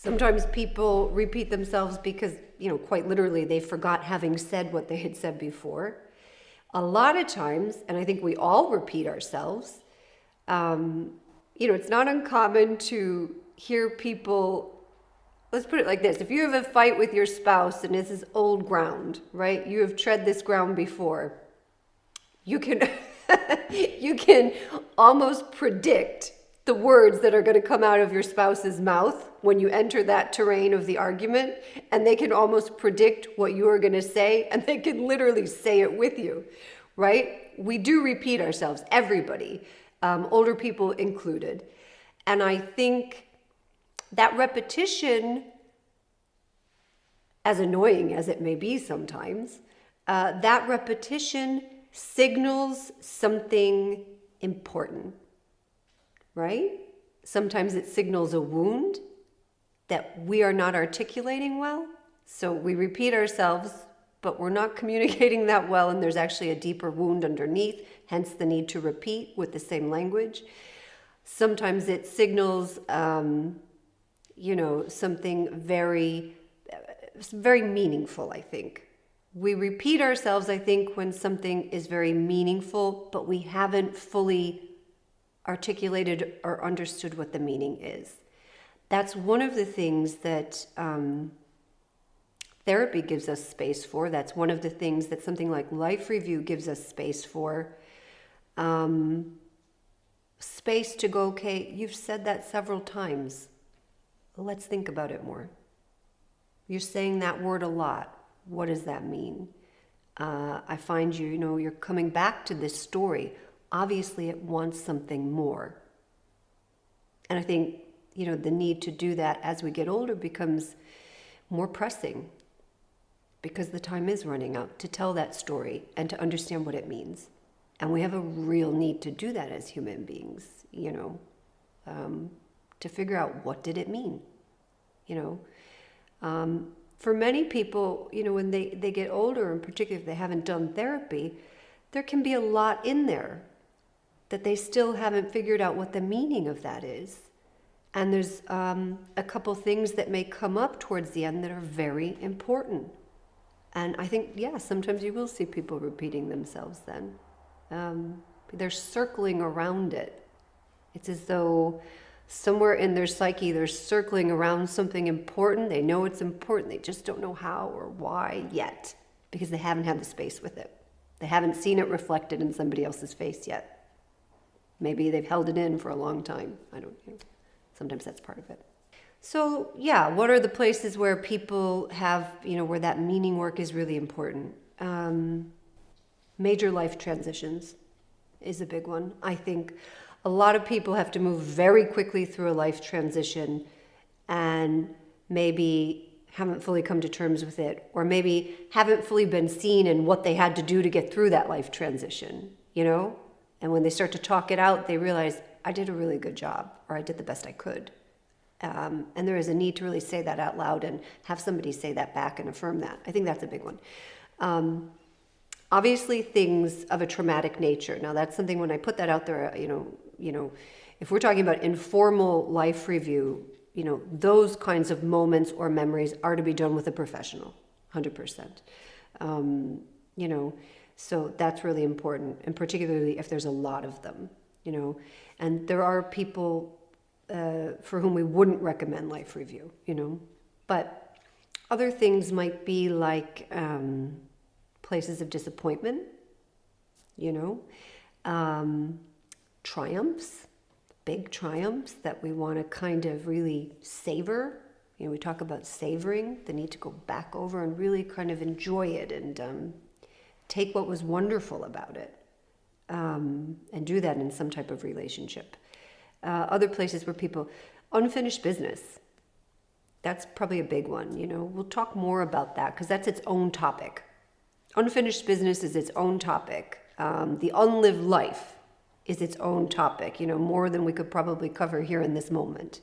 Sometimes people repeat themselves because, quite literally, they forgot having said what they had said before. A lot of times, and I think we all repeat ourselves, it's not uncommon to hear people, let's put it like this. If you have a fight with your spouse and this is old ground, right? You have tread this ground before. You can, you can almost predict the words that are going to come out of your spouse's mouth when you enter that terrain of the argument, and they can almost predict what you are going to say, and they can literally say it with you, right? We do repeat ourselves, everybody, older people included. And I think that repetition, as annoying as it may be sometimes, that repetition signals something important, right? Sometimes it signals a wound that we are not articulating well. So we repeat ourselves, but we're not communicating that well, and there's actually a deeper wound underneath, hence the need to repeat with the same language. Sometimes it signals, something very, very meaningful, I think. We repeat ourselves, I think, when something is very meaningful, but we haven't fully articulated or understood what the meaning is. That's one of the things that therapy gives us space for. That's one of the things that something like life review gives us space for. Space to go, okay, you've said that several times. Let's think about it more. You're saying that word a lot. What does that mean? I find you're coming back to this story. Obviously, it wants something more. And I think, the need to do that as we get older becomes more pressing because the time is running out to tell that story and to understand what it means. And we have a real need to do that as human beings, to figure out what did it mean, For many people, when they get older, and particularly if they haven't done therapy, there can be a lot in there that they still haven't figured out what the meaning of that is. And there's a couple things that may come up towards the end that are very important. And I think, sometimes you will see people repeating themselves then. They're circling around it. It's as though somewhere in their psyche, they're circling around something important. They know it's important. They just don't know how or why yet because they haven't had the space with it. They haven't seen it reflected in somebody else's face yet. Maybe they've held it in for a long time. I don't know. Sometimes that's part of it. So, what are the places where people have, where that meaning work is really important? Major life transitions is a big one. I think a lot of people have to move very quickly through a life transition and maybe haven't fully come to terms with it, or maybe haven't fully been seen in what they had to do to get through that life transition, And when they start to talk it out, they realize, I did a really good job, or I did the best I could. And there is a need to really say that out loud and have somebody say that back and affirm that. I think that's a big one. Obviously, things of a traumatic nature. Now, that's something when I put that out there, if we're talking about informal life review, those kinds of moments or memories are to be done with a professional, 100%. So that's really important, and particularly if there's a lot of them, And there are people for whom we wouldn't recommend life review, But other things might be like places of disappointment, triumphs, big triumphs that we want to kind of really savor. We talk about savoring, the need to go back over and really kind of enjoy it and take what was wonderful about it and do that in some type of relationship. Other places where people, unfinished business, that's probably a big one. We'll talk more about that because that's its own topic. Unfinished business is its own topic. The unlived life is its own topic, more than we could probably cover here in this moment.